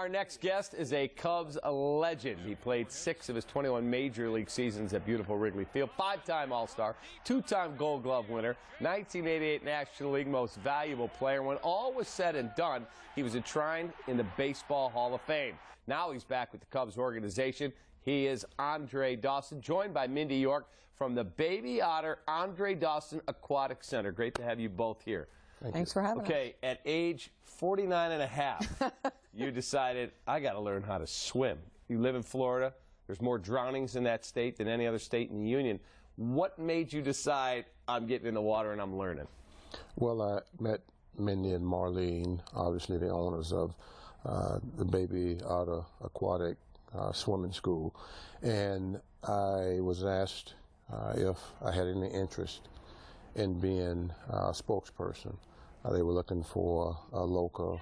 Our next guest is a Cubs legend. He played 6 of his 21 major league seasons at beautiful Wrigley Field. 5-time All-Star, 2-time Gold Glove winner, 1988 National League Most Valuable Player. When all was said and done, he was enshrined in the Baseball Hall of Fame. Now he's back with the Cubs organization. He is Andre Dawson, joined by Mindy York from the Baby Otter Andre Dawson Aquatic Center. Great to have you both here. Thanks for having us. Okay, at age 49 and a half, you decided, I got to learn how to swim. You live in Florida. There's more drownings in that state than any other state in the union. What made you decide, I'm getting in the water and I'm learning? Well, I met Mindy and Marlene, obviously the owners of the Baby Otter Aquatic Swimming School, and I was asked if I had any interest in being a spokesperson. They were looking for a local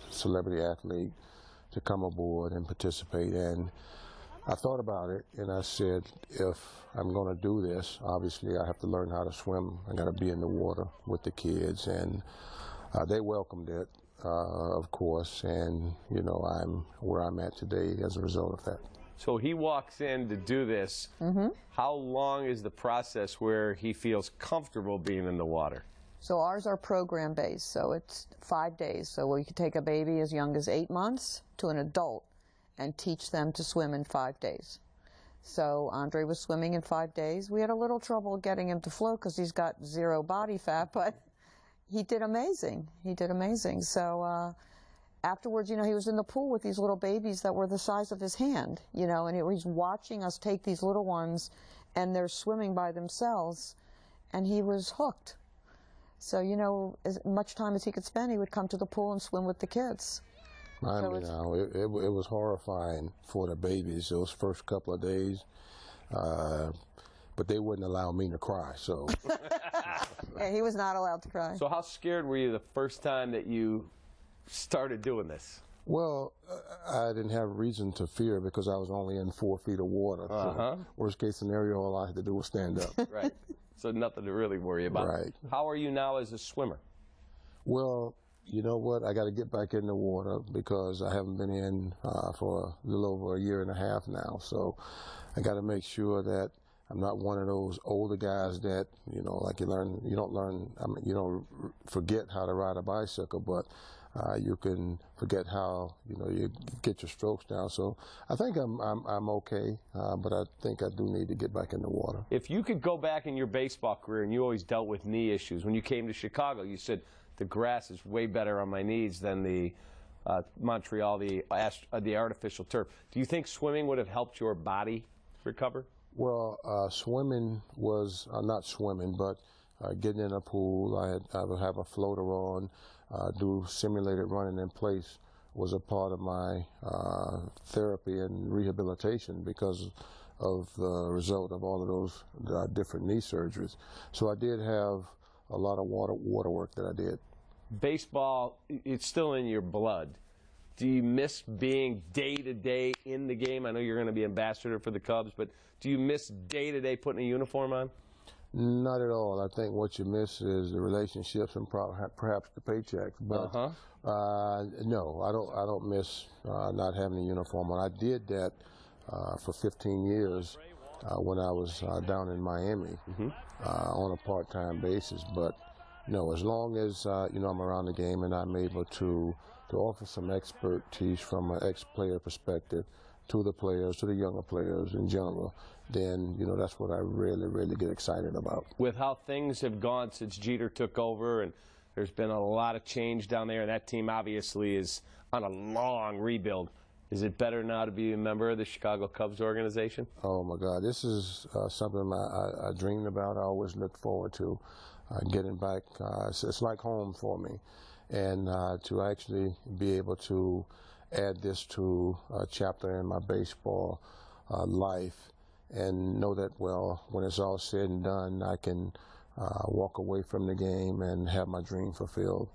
celebrity athlete to come aboard and participate, and I thought about it and I said, if I'm going to do this, obviously I have to learn how to swim. I got to be in the water with the kids, and they welcomed it, of course, and you know, I'm where I'm at today as a result of that. So he walks in to do this. How long is the process where he feels comfortable being in the water? So ours are program based, so it's 5 days. So we could take a baby as young as 8 months to an adult and teach them to swim in 5 days. So Andre was swimming in 5 days. We had a little trouble getting him to float because he's got 0 body fat, but he did amazing. He did amazing. So afterwards, you know, he was in the pool with these little babies that were the size of his hand, you know, and he's watching us take these little ones, and they're swimming by themselves, and he was hooked. So, you know, as much time as he could spend, he would come to the pool and swim with the kids. I mean, it was horrifying for the babies those first couple of days, but they wouldn't allow me to cry, so. Yeah, he was not allowed to cry. So how scared were you the first time that you started doing this? Well, I didn't have reason to fear because I was only in 4 feet of water. So worst case scenario, all I had to do was stand up. Right. So nothing to really worry about. Right. How are you now as a swimmer? Well, you know what? I got to get back in the water because I haven't been in for a little over 1.5 years now. So I got to make sure that I'm not one of those older guys that, you know, like you don't forget how to ride a bicycle, but you can forget how, you know, you get your strokes down. So I think I'm okay, but I think I do need to get back in the water. If you could go back in your baseball career, and you always dealt with knee issues, when you came to Chicago, you said the grass is way better on my knees than the Montreal, the artificial turf. Do you think swimming would have helped your body recover? Well, swimming was not swimming, but getting in a pool. I would have a floater on, do simulated running in place was a part of my therapy and rehabilitation because of the result of all of those different knee surgeries. So I did have a lot of water work that I did. Baseball, it's still in your blood. Do you miss being day-to-day in the game? I know you're going to be ambassador for the Cubs, but do you miss day-to-day putting a uniform on? Not at all. I think what you miss is the relationships and perhaps the paychecks. But no, I don't miss not having a uniform on. I did that for 15 years when I was down in Miami on a part-time basis. But no, as long as you know, I'm around the game and I'm able to offer some expertise from an ex-player perspective to the players, to the younger players in general, then, you know, that's what I really, really get excited about. With how things have gone since Jeter took over, and there's been a lot of change down there, and that team obviously is on a long rebuild. Is it better now to be a member of the Chicago Cubs organization? Oh, my God. This is something I dreamed about. I always look forward to getting back. It's like home for me. And to actually be able to add this to a chapter in my baseball life and know that, well, when it's all said and done, I can walk away from the game and have my dream fulfilled.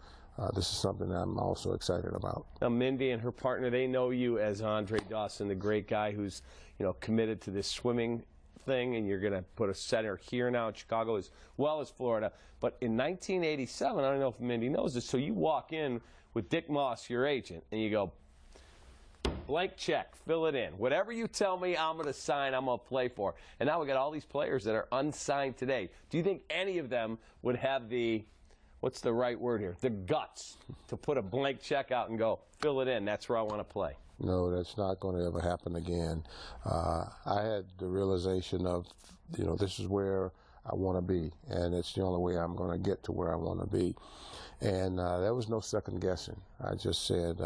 This is something I'm also excited about. Now, Mindy and her partner, they know you as Andre Dawson, the great guy who's, you know, committed to this swimming thing, and you're going to put a center here now in Chicago as well as Florida. But in 1987, I don't know if Mindy knows this, so you walk in with Dick Moss, your agent, and you go, Blank check, fill it in. Whatever you tell me I'm going to sign, I'm going to play for. And now we got all these players that are unsigned today. Do you think any of them would have the, what's the right word here, the guts to put a blank check out and go, fill it in, that's where I want to play? No, that's not going to ever happen again. I had the realization of, this is where I want to be, and it's the only way I'm going to get to where I want to be. And there was no second guessing. I just said,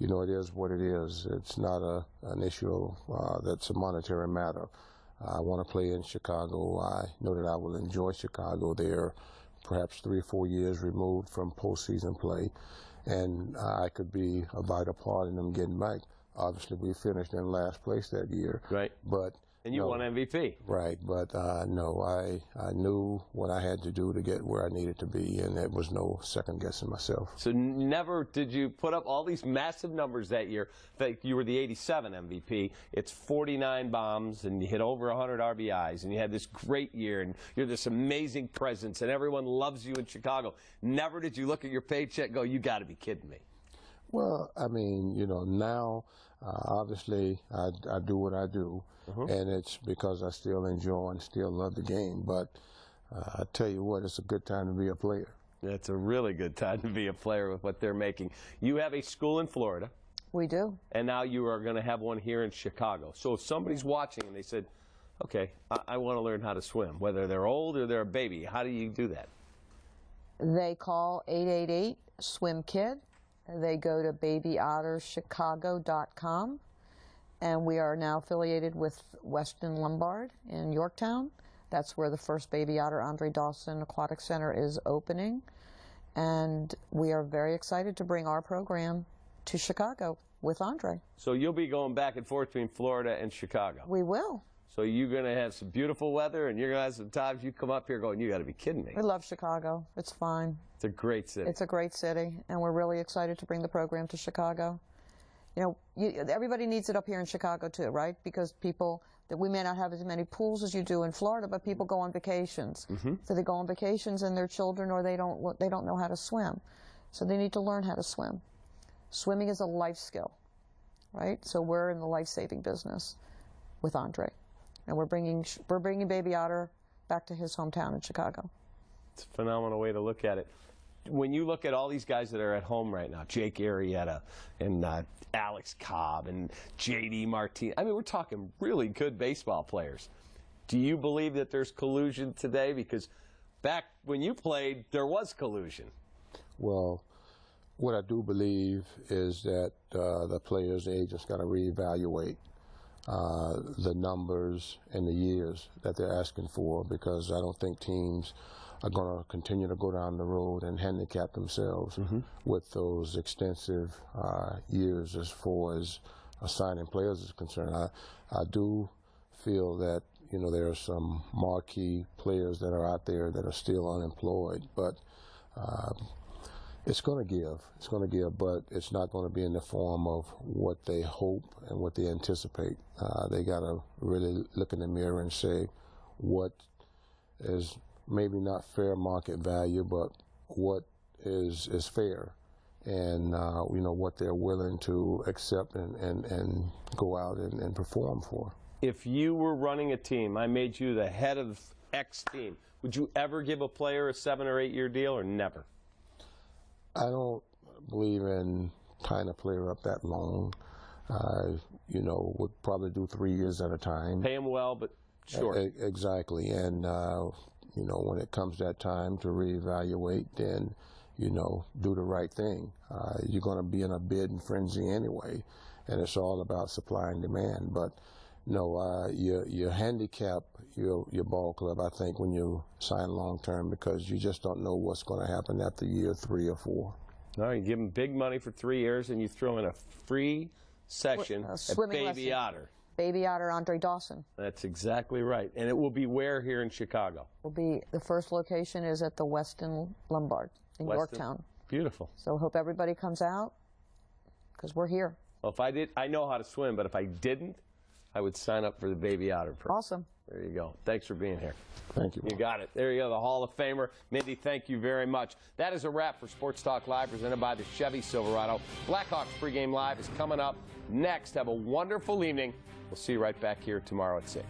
it is what it is. It's not an issue that's a monetary matter. I want to play in Chicago. I know that I will enjoy Chicago. They're perhaps 3 or 4 years removed from postseason play, and I could be a vital part in them getting back. Obviously, we finished in last place that year. Right. And you won MVP. Right, but no, I knew what I had to do to get where I needed to be, and there was no second guessing myself. So never did you put up all these massive numbers that year. You were the '87 MVP. It's 49 bombs, and you hit over 100 RBIs, and you had this great year, and you're this amazing presence, and everyone loves you in Chicago. Never did you look at your paycheck and go, you got to be kidding me. Well, I mean, now, obviously, I do what I do, and it's because I still enjoy and still love the game. But I tell you what, it's a good time to be a player. It's a really good time to be a player with what they're making. You have a school in Florida. We do. And now you are going to have one here in Chicago. So if somebody's watching and they said, okay, I want to learn how to swim, whether they're old or they're a baby, how do you do that? They call 888-SWIM-KID. They go to babyotterchicago.com, and we are now affiliated with Weston Lombard in Yorktown. That's where the first Baby Otter Andre Dawson Aquatic Center is opening, and we are very excited to bring our program to Chicago with Andre. So you'll be going back and forth between Florida and Chicago. We will. So you're going to have some beautiful weather, and you're going to have some times you come up here going, you got to be kidding me. We love Chicago. It's fine. It's a great city. It's a great city, and we're really excited to bring the program to Chicago. Everybody needs it up here in Chicago too, right? Because we may not have as many pools as you do in Florida, but people go on vacations. So they go on vacations, and their children or they don't know how to swim, so they need to learn how to swim. Swimming is a life skill, right? So we're in the life-saving business with Andre. And we're bringing Baby Otter back to his hometown in Chicago. It's a phenomenal way to look at it. When you look at all these guys that are at home right now, Jake Arrieta and Alex Cobb and J.D. Martinez, I mean, we're talking really good baseball players. Do you believe that there's collusion today? Because back when you played, there was collusion. Well, what I do believe is that the players' agents got to reevaluate the numbers and the years that they're asking for, because I don't think teams are going to continue to go down the road and handicap themselves with those extensive years as far as signing players is concerned. I do feel that there are some marquee players that are out there that are still unemployed, but it's going to give. It's going to give, but it's not going to be in the form of what they hope and what they anticipate. They got to really look in the mirror and say what is maybe not fair market value, but what is fair, and what they're willing to accept and go out and perform for. If you were running a team, I made you the head of X team, would you ever give a player a 7 or 8 year deal, or never? I don't believe in tying a player up that long. Would probably do 3 years at a time. Pay him well, but short. Exactly. And, when it comes that time to reevaluate, then, do the right thing. You're going to be in a bidding frenzy anyway, and it's all about supply and demand. But, no, you handicap your ball club, I think, when you sign long-term, because you just don't know what's going to happen after year 3 or 4. No, you give them big money for 3 years, and you throw in a free session at Baby Otter. Baby Otter Andre Dawson. That's exactly right. And it will be where here in Chicago? The first location is at the Weston Lombard in Yorktown. Beautiful. So hope everybody comes out, because we're here. Well, I know how to swim, but if I didn't, I would sign up for the Baby Otter program. Awesome. There you go. Thanks for being here. Thank you. You got it. There you go, the Hall of Famer. Mindy, thank you very much. That is a wrap for Sports Talk Live, presented by the Chevy Silverado. Blackhawks pregame live is coming up next. Have a wonderful evening. We'll see you right back here tomorrow at 6.